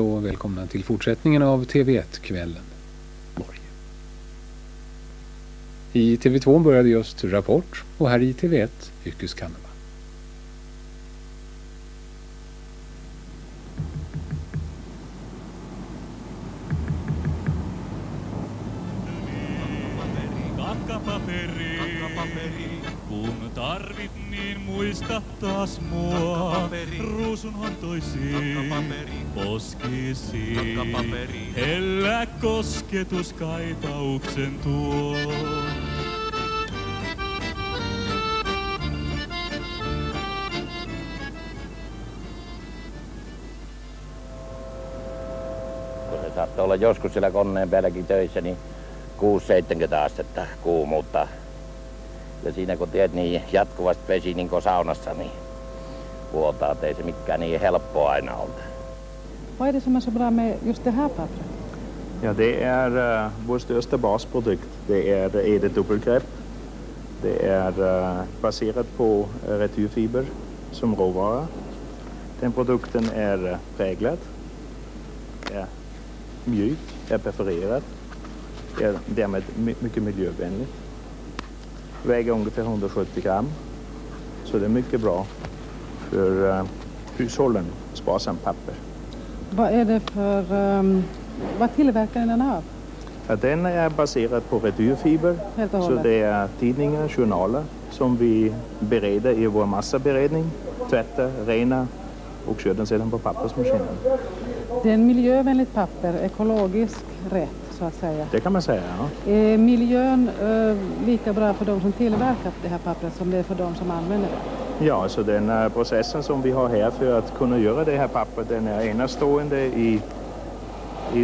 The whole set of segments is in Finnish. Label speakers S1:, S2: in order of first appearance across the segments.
S1: Och välkomna till fortsättningen av TV1-kvällen. I TV2 började just Rapport och här i TV1 Yrkeskanava.
S2: Kakkapaperi, kun tarvit niin muista taas mua. Ruusunhoitoisiin poskisiin, hellä kosketus kaipauksen tuo.
S3: Kun se saattoi olla joskus siellä koneen päälläkin töissä, niin 6-70 astetta kuumuutta. Ja siinä kun tiedät niin jatkuvasti vesi niin kuin saunassa, niin vuotaa, ei se mikään niin helppoa aina ollut.
S4: Vad är det som är så bra med just det här pappret?
S5: Ja, det är vår största basprodukt. Det är ED-dubbelgrepp. Det är baserat på retyrfiber som råvara. Den produkten är präglad, är mjuk, är perforerad, är därmed mycket miljövänligt. Väger ungefär 170 gram, så det är mycket bra för hushållen, sparsamt papper.
S4: Vad är det för, vad tillverkar den av?
S5: Ja, den är baserad på retyrfiber, så det är tidningar, journaler som vi bereder i vår massaberedning, tvättar, renar och kör den sedan på pappersmaskinen.
S4: Det är en miljövänligt papper, ekologisk rätt så att säga.
S5: Det kan man säga, ja.
S4: Är miljön lika bra för de som tillverkat det här pappret som det är för de som använder det?
S5: Ja, så den processen som vi har här för att kunna göra det här pappret, den är enastående i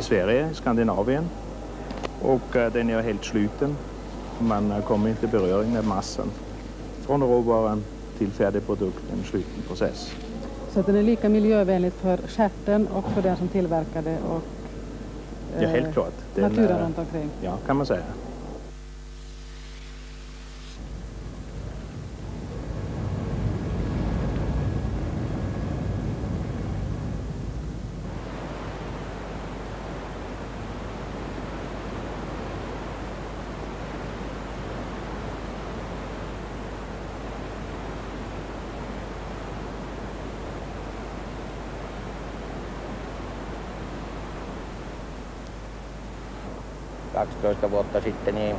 S5: Sverige, Skandinavien. Och den är helt sluten. Man kommer inte i beröring med massan. Från råvaran till färdig produkt, en sluten process.
S4: Så att den är lika miljövänligt för stjärten och för den som tillverkar det och
S5: ja, helt klart.
S4: Naturen runt omkring.
S5: Ja, kan man säga.
S3: Kaksitoista vuotta sitten niin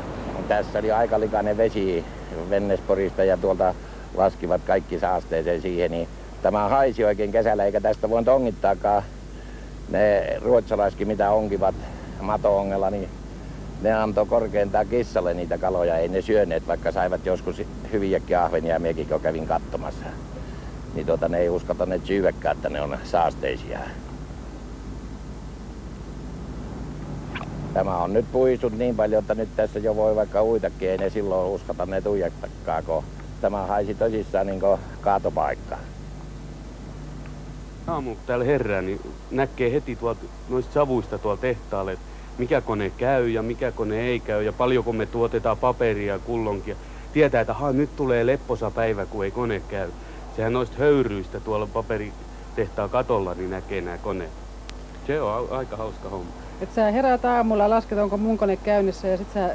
S3: tässä oli aika likainen vesi Vennesporista ja tuolta laskivat kaikki saasteeseen siihen, niin tämä haisi oikein kesällä eikä tästä voinut ongittaakaan. Ne ruotsalaiskin mitä onkivat mato-ongella, niin ne antoi korkeintaan kissalle niitä kaloja, ei ne syöneet, vaikka saivat joskus hyviäkin ahvenia, minäkin kävin katsomassa. Niin ne ei uskaltaneet syödäkään, että ne on saasteisia. Tämä on nyt puissut niin paljon, että nyt tässä jo voi vaikka uitakin, ei ne silloin uskata ne uijattakaan, kun tämä haisi tosissaan niin kuin kaatopaikka.
S6: Aamu täällä herää, niin näkee heti tuolta noista savuista tuolla tehtaalle, että mikä kone käy ja mikä kone ei käy ja paljonko me tuotetaan paperia ja kullonkia. Tietää, että nyt tulee lepposa päivä, kun ei kone käy. Sehän noista höyryistä tuolla paperitehtaan katolla niin näkee nämä koneet. Se on aika hauska homma.
S4: Että sä heräät aamulla, lasket onko mun kone käynnissä ja sit sä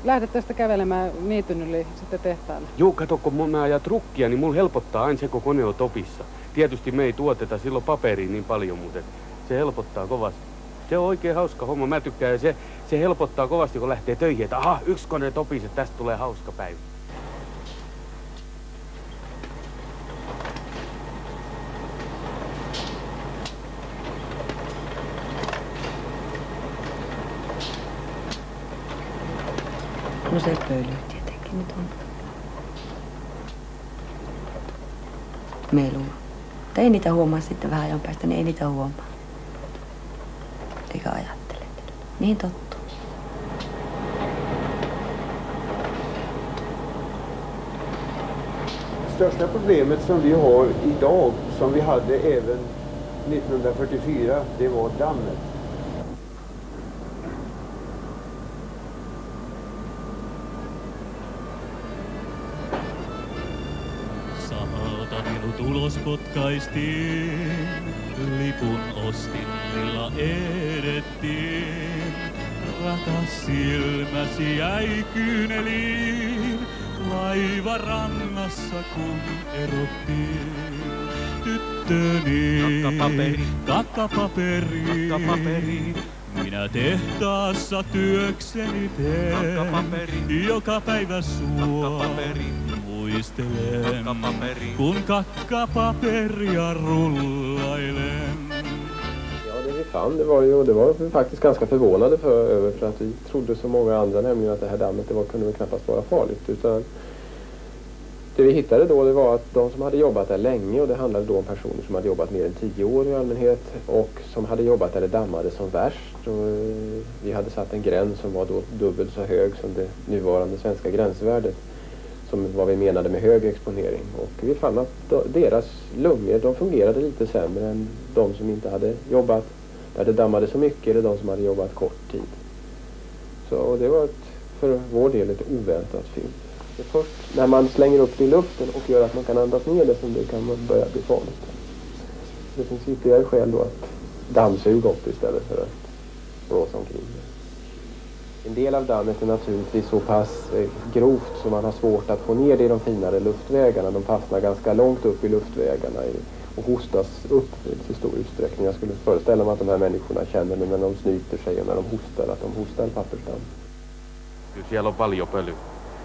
S4: lähdet tästä kävelemään niityn yli sitten tehtaalle.
S6: Joo, kato, kun mä ajan trukkia, niin mulla helpottaa aina se, kun kone on topissa. Tietysti me ei tuoteta silloin paperiin niin paljon, mutta se helpottaa kovasti. Se on oikein hauska homma, mä tykkään ja se helpottaa kovasti, kun lähtee töihin, että yksi kone topissa, tästä tulee hauska päivä.
S7: No se pölyy tietenkin nyt on. Melua. Mutta ei niitä huomaa sitten vähän ajan päästä, niin ei niitä huomaa. Eikä ajattele. Niin tottuu.
S8: Största problemet som vi har idag, som vi hade även 1944, det var dammet.
S2: ulos potkaistiin, lipun ostimilla edettiin. Rakas silmäsi jäi kyyneliin, laiva rannassa kun erottiin. Tyttöni, kakkapaperi, minä tehtaassa työkseni teen. Joka päivä sua muistelen, kun kakkapaperia rullailen.
S8: Ja, det vi fann, det var vi faktiskt ganska förvånade över för att vi trodde så många andra nämligen att det här dammet kunde väl knappast vara farligt, utan det vi hittade då, det var att de som hade jobbat där länge, och det handlade då om personer som hade jobbat mer än 10 år i allmänhet och som hade jobbat där det dammade som värst, och vi hade satt en gräns som var då dubbelt så hög som det nuvarande svenska gränsvärdet, som vad vi menade med hög exponering, och vi fann att deras lungor, de fungerade lite sämre än de som inte hade jobbat där det dammade så mycket, eller de som hade jobbat kort tid. Så det var för vår del ett oväntat fynd. Det är först när man slänger upp det i luften och gör att man kan andas ner det som det kan börja bli farligt. Det finns ytterligare skäl då att dammsuga upp istället för att blåsa omkring det. En del av dammet är naturligtvis så pass grovt så man har svårt att få ner det i de finare luftvägarna. De fastnar ganska långt upp i luftvägarna och hostas upp i stor utsträckning. Jag skulle föreställa mig att de här människorna känner när de snyter sig och när de hostar, att de hostar pappersdamm.
S6: Kyllä siellä on paljon pölyä.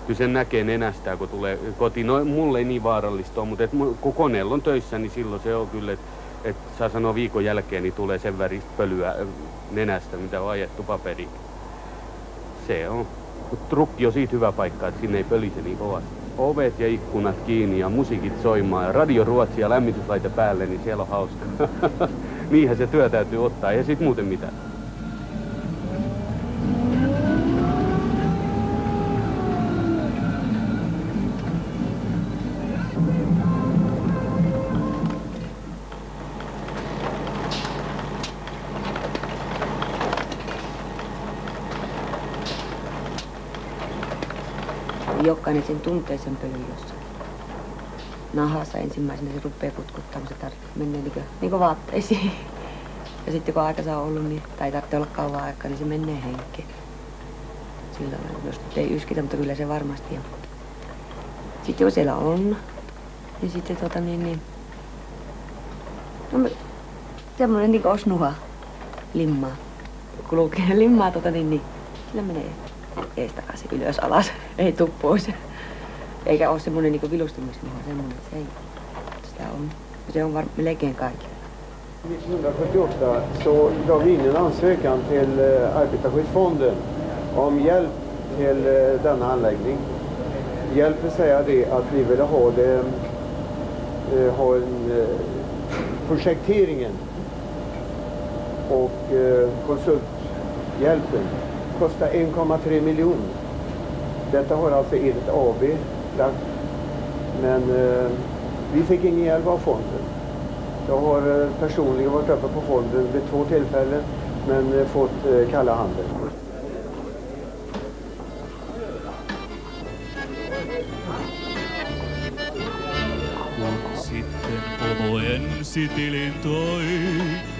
S6: Kyllä sen näkee nenästään, kun tulee kotiin. No, mulle ei niin vaarallista ole, mutta kun koneella on töissä, niin silloin se on kyllä, että saa sanoa viikon jälkeen, niin tulee sen väristä pölyä nenästä, mitä on ajettu paperiin. Se on. Mutta trukki on siitä hyvä paikka, että sinne ei pölise niin kovasti. Ovet ja ikkunat kiinni ja musiikit soimaan ja radio Ruotsi ja lämmityslaite päälle, niin siellä on hauska. Niinhän se työ täytyy ottaa, ei sit muuten mitään.
S7: Jokainen sen tuntee sen pölyn jossain. Nahassa ensimmäisenä se rupeaa kutkuttamaan, se menee niin kuin vaatteisiin. Ja sitten kun aika saa ollut, niin, tai tarvitsee olla kauan aikaa, niin se menee henkeen. Sillä lailla, jos ei yskitä, mutta kyllä se varmasti on. Sitten kun siellä on, niin sitten no, semmoinen niin kuin olisi nuha, limmaa. Kun lukee limmaa, niin sillä menee ees takaisin, ylös, alas, ei tuu pois. Eikä ole semmoinen niin vilustumisnuha, semmoinen, että se ei. Sitä on. Se on melkein kaikilla.
S8: 1948 så la vi in en ansökan till Arbetarskyddsfonden om hjälp till denna anläggning. Hjälp vill säga det att vi ville ha projekteringen och konsulthjälpen. Kostar 1,3 miljoner. Detta har alltså Edith AB lagt, men vi fick ingen hjälp av fonden. Jag har personligen varit uppe på fonden vid 2 tillfällen, men fått kalla handen.
S2: Sitten pomo ensitilin toi,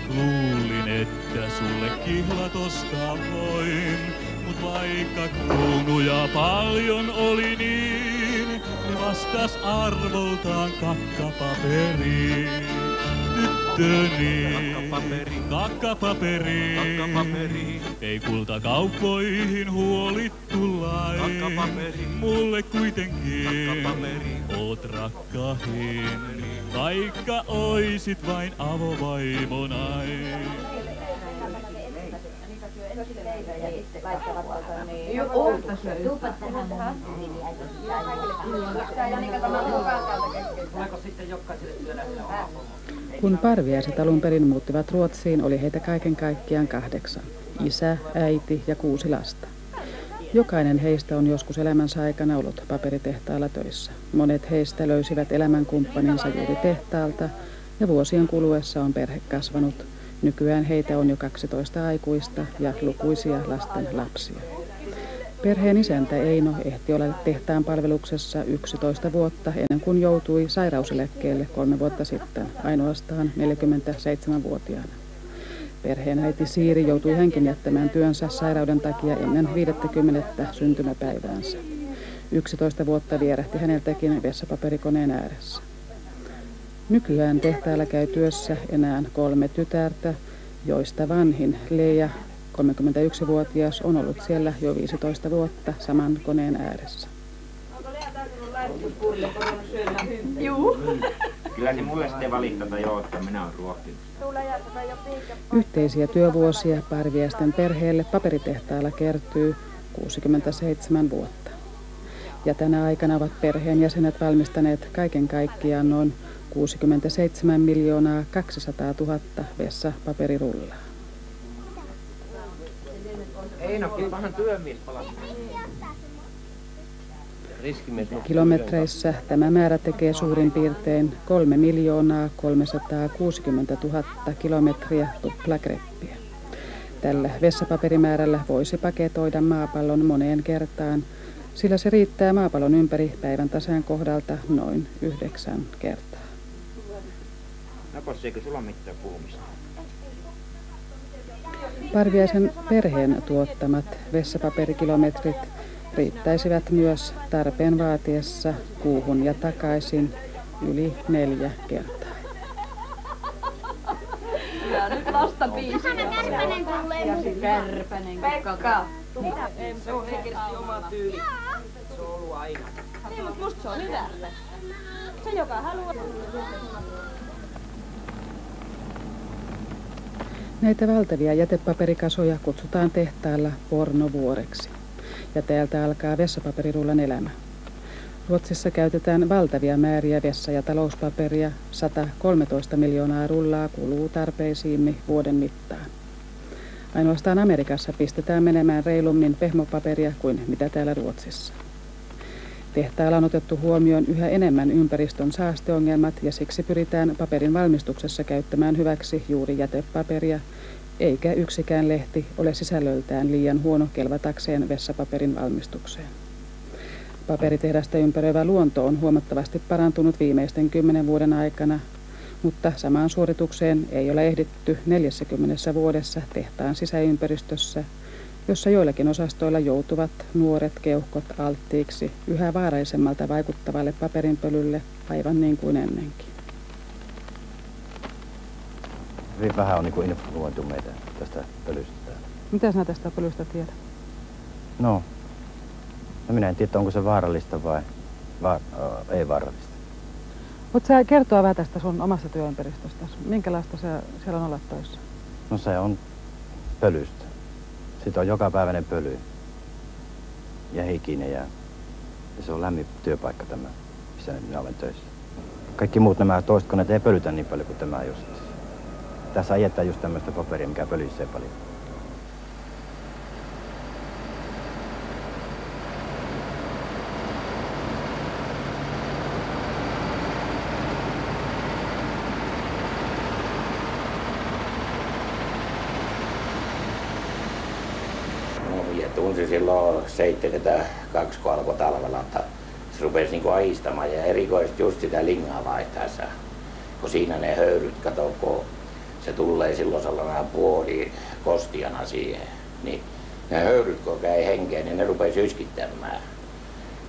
S2: luulin, että sulle kihlatosta voin. Mut vaikka kruunuja paljon oli niin, ne vastas arvoltaan kakkapaperiin. Tyttöni, kakkapaperi, ei kultakauppoihin huolittu lain. Mulle kuitenkin oot rakkahin, vaikka oisit vain avovaimonai.
S4: Kun Parviaiset alun perin muuttivat Ruotsiin, oli heitä kaiken kaikkiaan 8. Isä, äiti ja 6 lasta. Jokainen heistä on joskus elämänsä aikana ollut paperitehtaalla töissä. Monet heistä löysivät elämänkumppaninsa juuri tehtaalta ja vuosien kuluessa on perhe kasvanut. Nykyään heitä on jo 12 aikuista ja lukuisia lasten lapsia. Perheen isäntä Eino ehti olla tehtaan palveluksessa 11 vuotta ennen kuin joutui sairauseläkkeelle 3 vuotta sitten, ainoastaan 47-vuotiaana. Perheen äiti Siiri joutui hänkin jättämään työnsä sairauden takia ennen 50. syntymäpäiväänsä. 11 vuotta vierähti häneltäkin vessapaperikoneen ääressä. Nykyään tehtaalla käy työssä enää 3 tytärtä, joista vanhin Leija, 31-vuotias, on ollut siellä jo 15 vuotta saman koneen ääressä.
S9: Juu. Kyllä se mulle sitten valittaa joo, että minä olen ruohtinut.
S4: Yhteisiä työvuosia Parviaisten perheelle paperitehtaalla kertyy 67 vuotta. Ja tänä aikana ovat perheen jäsenet valmistaneet kaiken kaikkiaan noin 67 200 000 vessapaperirullaa.
S9: Einokin vähän työmies palasi.
S4: Kilometreissä tämä määrä tekee suurin piirtein 3 360 000 kilometriä tuplakreppiä. Tällä vessapaperimäärällä voisi paketoida maapallon moneen kertaan, sillä se riittää maapallon ympäri päivän tasan kohdalta noin 9 kertaa.
S9: Napos, eikö sulla mitään puhumista?
S4: Parviaisen perheen tuottamat vessapaperikilometrit riittäisivät myös tarpeen vaatiessa kuuhun ja takaisin yli 4 kertaa.
S10: Ja nyt lasta biisi. Kärpänen tulee. Ja se Kärpänen. Pekka. Se on oikeasti oma tyyli. Se on ollut aina. Niin, mutta musta se on hyvä. Se joka haluaa.
S4: Näitä valtavia jätepaperikasoja kutsutaan tehtaalla pornovuoreksi. Ja täältä alkaa vessapaperirullan elämä. Ruotsissa käytetään valtavia määriä vessa- ja talouspaperia, 113 miljoonaa rullaa kuluu tarpeisiimme vuoden mittaan. Ainoastaan Amerikassa pistetään menemään reilummin pehmopaperia kuin mitä täällä Ruotsissa. Tehtaalla on otettu huomioon yhä enemmän ympäristön saasteongelmat ja siksi pyritään paperin valmistuksessa käyttämään hyväksi juuri jätepaperia, eikä yksikään lehti ole sisällöltään liian huono kelvatakseen vessapaperin valmistukseen. Paperitehdasta ympäröivä luonto on huomattavasti parantunut viimeisten 10 vuoden aikana, mutta samaan suoritukseen ei ole ehditty 40 vuodessa tehtaan sisäympäristössä, jossa joillakin osastoilla joutuvat nuoret keuhkot alttiiksi yhä vaarallisemmalta vaikuttavalle paperinpölylle aivan niin kuin ennenkin.
S9: Hyvin vähän on niin informoitu meitä tästä pölystä.
S4: Mitä sinä tästä pölystä tiedät?
S9: No minä en tiedä, onko se vaarallista vai ei vaarallista.
S4: Voitko sä kertoa vähän tästä sun omasta työympäristöstäsi? Minkälaista siellä on olla töissä?
S9: No se on pölystä. Siitä on jokapäiväinen pöly. Ja hikinen ja se on lämmin työpaikka tämä, missä minä olen töissä. Kaikki muut nämä toiset koneet ei pölytä niin paljon kuin tämä just. Tässä ajetaan just tämmöistä paperia, mikä pölysee paljon.
S3: Tunsin silloin 72, kun alkoi talvella, että se rupesi niin ahistamaan ja erikoisesti just sitä lingaa vaihtaessa, kun siinä ne höyryt, kato, kun se tulee silloin sellainen puoli kostiana siihen, niin ne höyryt, kun käy henkeen, niin ne rupesi yskittämään.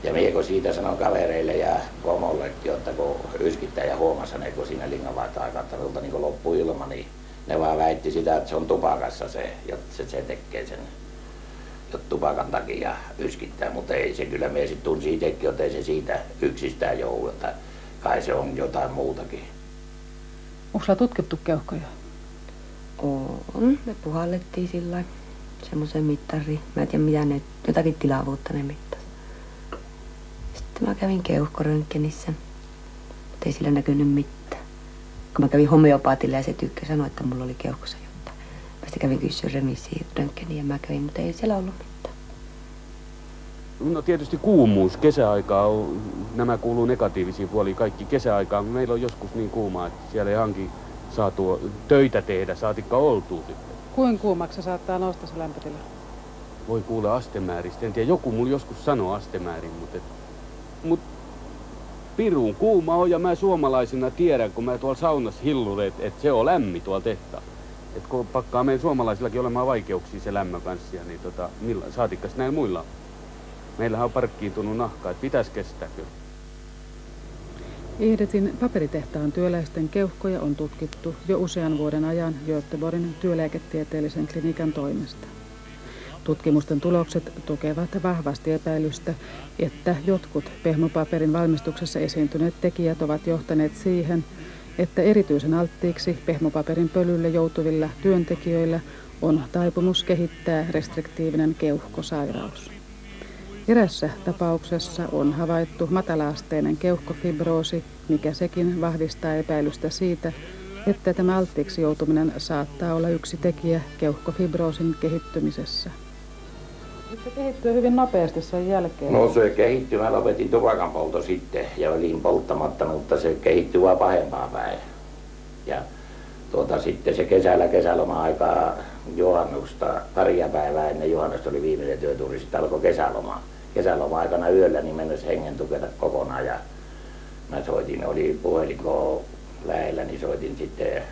S3: Ja minä kun siitä sanon kavereille ja pomollekin, että kun yskittää ja huomassa ne, kun siinä lingan vaihtaa kattarulta niin loppui ilma, niin ne vaan väitti sitä, että se on tupakassa se, jotta se tekee sen. Tupakan takia yskittää, mutta ei se kyllä me sitten tunsi itsekin, että ei se siitä yksistään joudu, että kai se on jotain muutakin.
S4: Onko sulla tutkittu keuhkoja?
S7: On. Me puhallettiin sillä semmoisen mittariin. Mä en tiedä mitä ne, jotakin tilavuutta ne mittasi. Sitten mä kävin keuhkoröntgenissä, mutta ei sillä näkynyt mitään. Kun mä kävin homeopaatille ja se tykkö sanoi, että mulla oli keuhkossa jotain. Mä sitten kävin kysyä remissiin röntgeniin ja mä kävin, mutta ei siellä ollut mitään.
S6: No tietysti kuumuus, kesäaikaa on, nämä kuuluu negatiivisiin puoliin kaikki kesäaikaan. Meillä on joskus niin kuumaa, että siellä ei hanki saatu töitä tehdä, saatikka oltua sitten.
S4: Kuinka kuumaksi se saattaa nousta se lämpötila?
S6: voi kuule astemääristä. En tiedä, joku mulla joskus sanoi astemäärin, mutta pirun kuuma on ja mä suomalaisena tiedän, kun mä tuolla saunassa hillulen, että se on lämmi tuolla tehtaalla. Että kun pakkaa meidän suomalaisillakin olemaan vaikeuksia se lämmön kanssa, niin saatikkas näillä muilla. Meillähän on parkkiintunut nahka, että pitäisi kestää kyllä.
S4: Ihdetin paperitehtaan työläisten keuhkoja on tutkittu jo usean vuoden ajan Göteborgin työlääketieteellisen klinikan toimesta. Tutkimusten tulokset tukevat vahvasti epäilystä, että jotkut pehmopaperin valmistuksessa esiintyneet tekijät ovat johtaneet siihen, että erityisen alttiiksi pehmopaperin pölylle joutuvilla työntekijöillä on taipumus kehittää restriktiivinen keuhkosairaus. Erässä tapauksessa on havaittu matala-asteinen keuhkofibroosi, mikä sekin vahvistaa epäilystä siitä, että tämä alttiiksi joutuminen saattaa olla yksi tekijä keuhkofibroosin kehittymisessä. Se kehittyy hyvin nopeasti sen jälkeen.
S3: No se kehittyy. Mä lopetin tupakanpolto sitten ja olin polttamatta, mutta se kehittyy vaan pahempaan päin. Ja sitten se kesäloma-aikaa juhannusta, paria päivää ennen juhannusta oli viimeinen työtuuri, sitten alkoi kesäloma. Kesäloma-aikana yöllä niin mennessä hengen tuketa kokonaan ja mä soitin, oli puhelinko lähellä, niin soitin sitten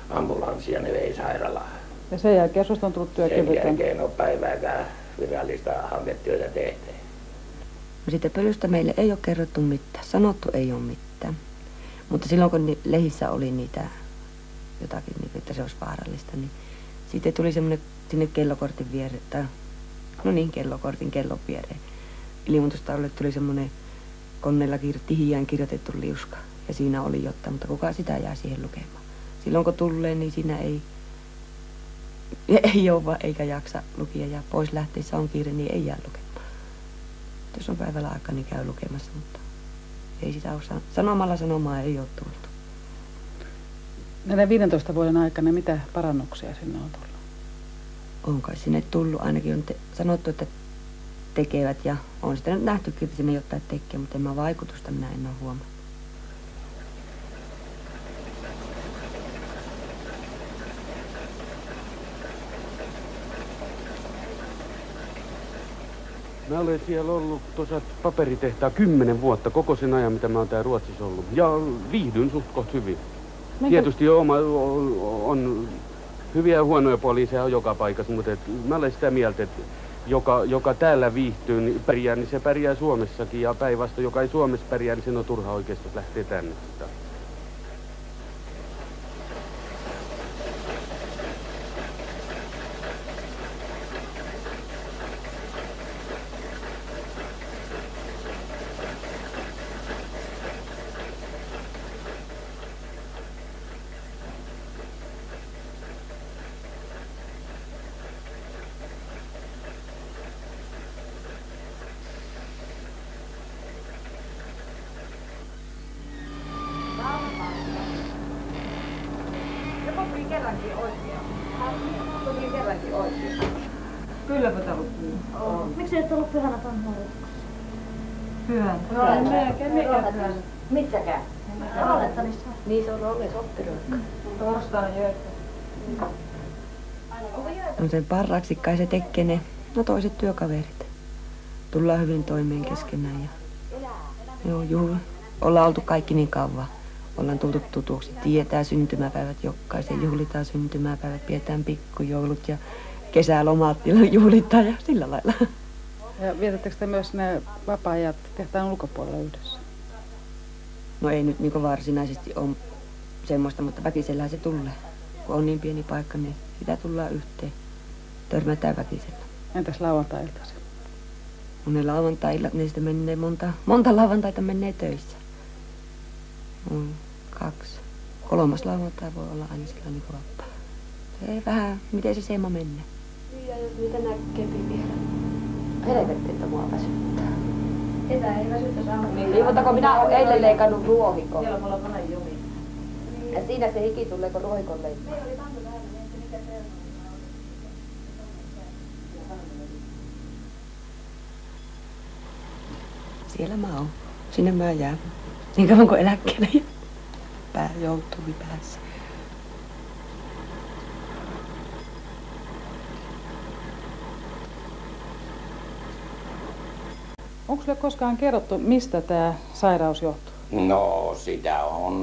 S3: ambulanssia, ne vei sairaalaan.
S4: Ja sen jälkeen susta on tullut työkyvytön?
S3: Sen jälkeen on päivääkään virallista hanketyötä tehty.
S7: Siitä pölystä meille ei ole kerrottu mitään, sanottu ei ole mitään. Mutta silloin kun lehissä oli niitä jotakin, että se olisi vaarallista, niin sitten tuli semmoinen sinne kellokortin viereen, kellokortin kellon viereen. Ilmoitustaululle tuli semmoinen koneella tihiään kirjoitettu liuska ja siinä oli jotain, mutta kuka sitä jää siihen lukemaan. Silloin kun tulee, niin siinä ei ole eikä jaksa lukia ja pois lähteessä on kiire, niin ei jää lukemaan. Jos on päivällä aika, niin käy lukemassa, mutta ei sitä osaa. Sanomalla sanomaa ei ole tullut.
S4: Näiden 15 vuoden aikana mitä parannuksia sinne on tullut?
S7: On kai sinne tullut. Ainakin on sanottu, että tekevät ja on sitä nyt nähtykin, että sinne jotain tekee, mutta en mä vaikutusta minä en ole huomannut.
S6: Mä olen siellä ollut tuossa paperitehtaa 10 vuotta, koko sen ajan, mitä mä oon täällä Ruotsissa ollut. Ja viihdyn suht koht hyvin. Tietysti on hyviä ja huonoja puolia, se on joka paikassa, mutta mä olen sitä mieltä, että joka täällä viihtyy, niin pärjää, niin se pärjää Suomessakin. Ja päinvastoin, joka ei Suomessa pärjää, niin sen on turha oikeastaan lähteä tänne.
S7: Kylläpä täällä on.
S10: Miksi et ollut pyhänä tanhuolituksessa?
S7: Pyhänä?
S10: No, mikä pyhänä? Mitsäkään? Roolettanissa.
S7: Niin se on Rolles oppiroikka.
S10: Torstaina jöitä.
S7: No sen parraaksi kai se tekee ne, toiset työkaverit. Tullaan hyvin toimeen keskenään ja ollaan oltu kaikki niin kauan. Ollaan tultu tutuksi. Tietää syntymäpäivät jokaisen, juhlitaan syntymäpäivät, pidetään pikkujoulut ja kesälomat juhlitaan ja sillä lailla.
S4: Ja vietättekö te myös ne vapaa-ajat tehtaan ulkopuolella yhdessä?
S7: No ei nyt niin varsinaisesti ole semmoista, mutta väkisellään se tulee. Kun on niin pieni paikka, niin sitä tullaan yhteen. Törmätään väkisellä.
S4: Entäs lauantai-iltaisin?
S7: No ne lauantai-illat, ne sitten menee monta lauantaita menee töissä. 2. 3. lauantai voi olla aina sillä niin vapaa. Se ei vähän, miten se seema menee.
S10: Ja jos niitä näkee vielä.
S7: Helvetti, että mua väsyttää.
S10: Etä ei väsyttä saa.
S7: Liivotako minä olen eilen leikannut ruohikon.
S10: Siellä mulla on monen jumi.
S7: Ja siinä se hiki tulee, kun ruohikon leikkaa.
S10: Meillä oli tanto täällä, niin että mikä se on.
S7: Siellä mä oon. Sinne mä jään. Niin kauan kuin eläkkeelle ja pää joutuu päässä.
S4: Onko sinulle koskaan kerrottu, mistä tämä sairaus johtuu?
S3: No sitä on,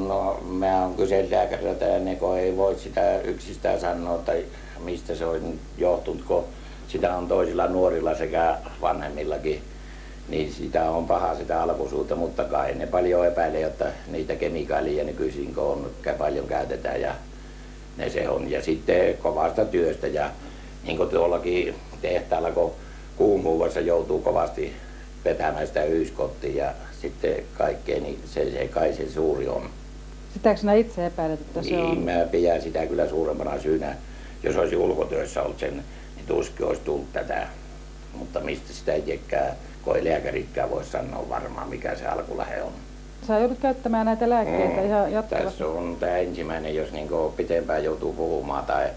S3: mä oon kysellyt lääkäriltä ja neko ei voi sitä yksistään sanoa, tai mistä se on johtunut, kun sitä on toisilla nuorilla sekä vanhemmillakin. Niin sitä on paha sitä alkuisuutta, mutta kai ne paljon epäilee, että niitä kemikaaleja nykyisin on paljon käytetään ja ne se on. Ja sitten kovasta työstä ja niin kuin tuollakin tehtaalla, kun kuumuudessa joutuu kovasti vetämään sitä yskottia ja sitten kaikkea, niin se kai se suuri on.
S4: Sitäkö sinä itse epäilet, että se on?
S3: Niin, mä pidän sitä kyllä suurempana syynä. Jos olisi ulkotyössä ollut sen, niin tuskin olisi tullut tätä. Mutta mistä sitä ei tiedäkään, kun ei lääkäritkään voi sanoa varmaan, mikä se alkulähe on.
S4: Sä joudut käyttämään näitä lääkkeitä ihan jatkuvasti.
S3: Tässä on tämä ensimmäinen, jos niin pitempään joutuu puhumaan tai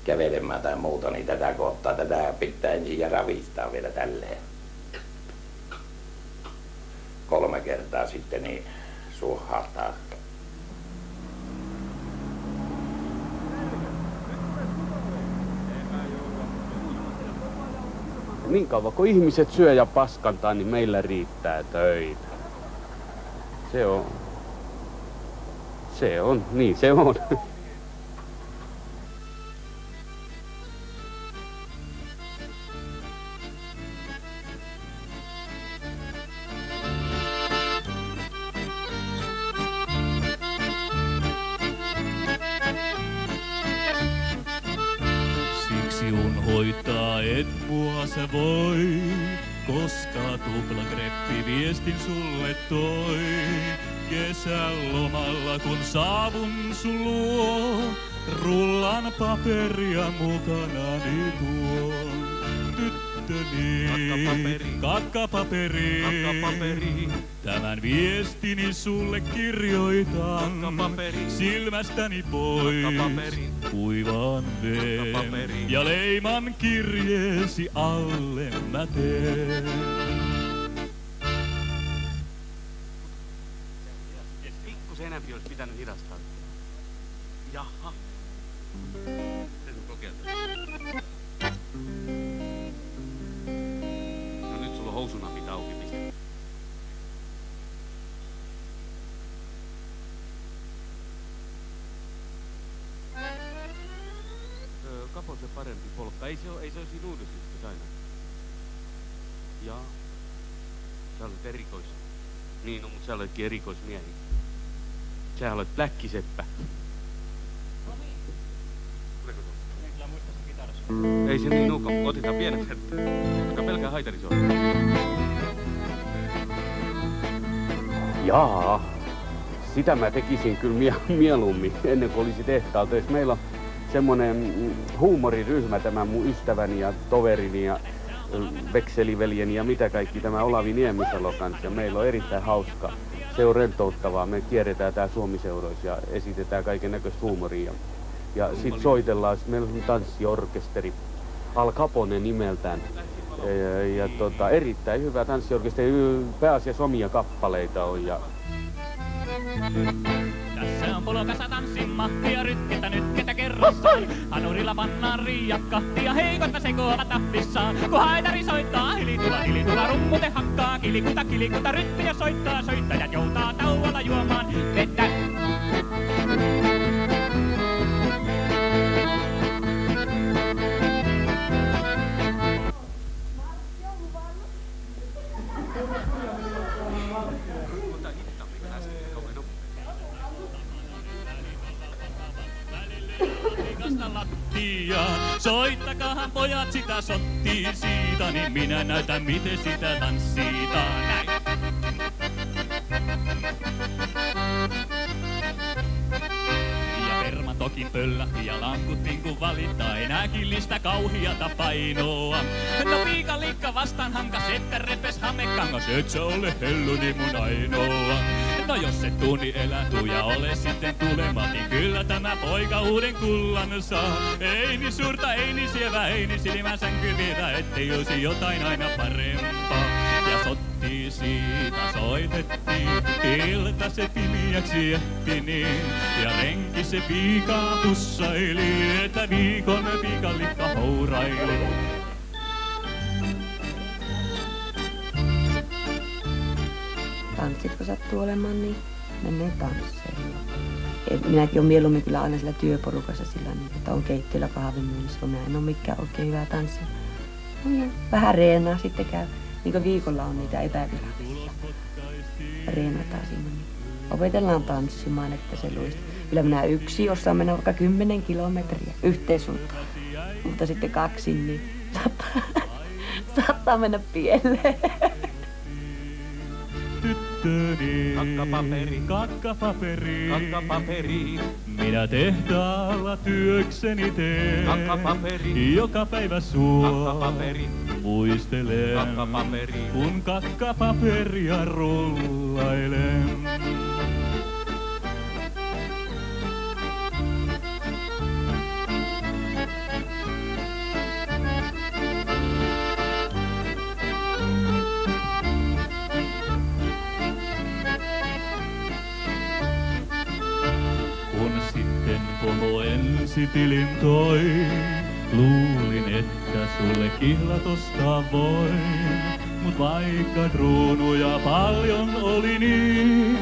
S3: kävelemään tai muuta, niin tätä kohtaa tätä pitää ensin ja ravistaa vielä tälleen. 3 kertaa sitten niin suhahtaa.
S6: Niin kauan kun ihmiset syö ja paskantaa, niin meillä riittää töitä. Niin se on.
S2: Siksi unhoittaa et mua sä voi, koska tuplagreppi viestin sulle toi. Kesälomalla kun saavun sun luo, rullan paperia mukanani tuon. Tyttöni, kakkapaperi, tämän viestini sulle kirjoitan. Silmästäni pois kuivaan veen ja leiman kirjeesi alle mä teen.
S6: Pikkusen enemmän olisi pitänyt hidastaa. Jaha. Sen kokeilta. No nyt sulla on housunapit auki, pistä. Kapo se parempi polkka. Ei se ole siinä uudistuksessa aina. Jaa. Sä olet erikois. Niin, no, mutta sä oletkin erikoismiehi. Sä olet pläkkiseppä. Ei se niin nuuka. Otetaan pienet hetket. Ottakaa pelkää haitarisoa. Jaa. Sitä mä tekisin kyllä mieluummin ennen kuin olisi tehtaalla töissä. Meillä on semmonen huumoriryhmä, tämä mun ystäväni ja toverini ja vekseliveljeni ja mitä kaikki, tämä Olavi Niemisalo kanssa. Meillä on erittäin hauskaa. Se on rentouttavaa. Me kierretään tää Suomi-seuroissa ja esitetään kaiken näköistä huumoria. Ja sit soitellaan, meillä on tanssiorkesteri, Al Capone nimeltään. Ja erittäin hyvä tanssiorkesteri, pääasiassa omia kappaleita on. Ja
S2: tässä on polokassa tanssimahtia, rytketä kerrassaan. Hanurilla pannaan riiat kahtia, heikotta sekoava tappissaan. Kun haitari soittaa, hilitula, rummute hakkaa. Kilikuta, rytmiä soittaa, soittajat joutaa tauolla juomaan vettä. Soittakahan pojat sitä sottii siitä, niin minä näytän miten sitä tanssitaan. Näin. Ja Perma toki pöllähti ja lankuttiin kun valittaa enää killistä kauhiata painoa. No piikalikka vastaan hankas, että repes hamekangas, et sä ole helluni mun ainoa. No jos et tuu, niin elä tuu ja ole sitten tulemaan, niin kyllä tämä poika uuden kullan saa. Ei niin suurta, ei niin sievä, ei niin silmän sänkyvievä, ettei olisi jotain aina parempaa. Ja sotti siitä soitettiin, ilta se pimiäksi ehti niin. Ja renki se piikaa pussaili, että viikon piikalikka houraili.
S7: sit kun sattuu olemaan, niin mennään tansseihin. Minäkin olen mieluummin kyllä aina sillä työporukassa sillä niin, että on keittiöllä kahvimyynnissä. Minä en ole mikään oikein hyvää tanssia. No, vähän reenaa sitten käy. Niin kuin viikolla on niitä epävirallisia. Reenataan siinä. Niin opetellaan tanssimaan, että se luisi. Kyllä minä yksi osaan mennä vaikka 10 kilometriä yhteen suuntaan. Mutta sitten kaksin, niin saattaa mennä pieleen.
S2: Tyttöni, kakkapaperi, kakkapaperi, kakkapaperi. Minä tehtaalla työkseni teen, kakkapaperi. Joka päivä sua, kakkapaperi. Muistelen, kakkapaperi. Kun kakkapaperia rullailen. Kun sitten pomo ensitilin toi, luulin, että sulle kihlat ostaa voin. Mut vaikka kruunuja paljon oli niin,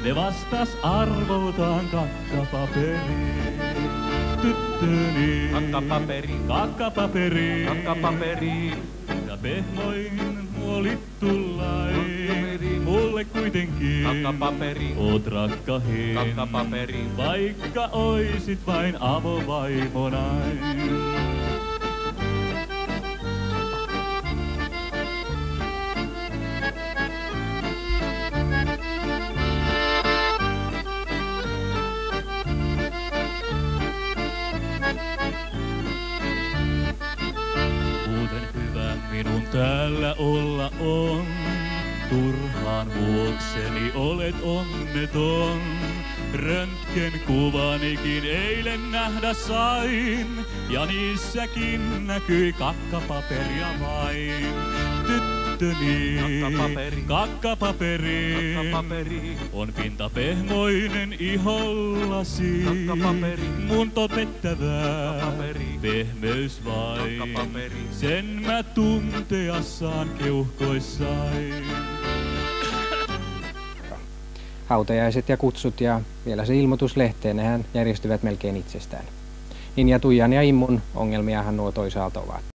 S2: ne vastas arvoltaan kakkapaperiin. Tyttöni, kakkapaperi, kakkapaperi, kakkapaperi. Ja pehmoin muolittu lain, mulle kuitenkin kakkapaperi. Oot rakkahin, kakkapaperi. Vaikka oisit vain avovaimonai. Minun täällä olla on, turhaan vuokseni olet onneton. Röntgenkuvanikin eilen nähdä sain, ja niissäkin näkyi kakkapaperia vain. Tyttöni, kakkapaperi, kakkapaperi, kakkapaperi. On pinta pehmoinen ihollasi, kakkapaperi. Mun topettävää, kakkapaperi. Pehmeys vain, kakkapaperi. Sen mä tuntea saan keuhkoissain.
S11: Hautajaiset ja kutsut ja vielä se ilmoitus lehteen, nehän järjestyvät melkein itsestään. Niin ja Tuijan ja Immun ongelmiahan nuo toisaalta ovat.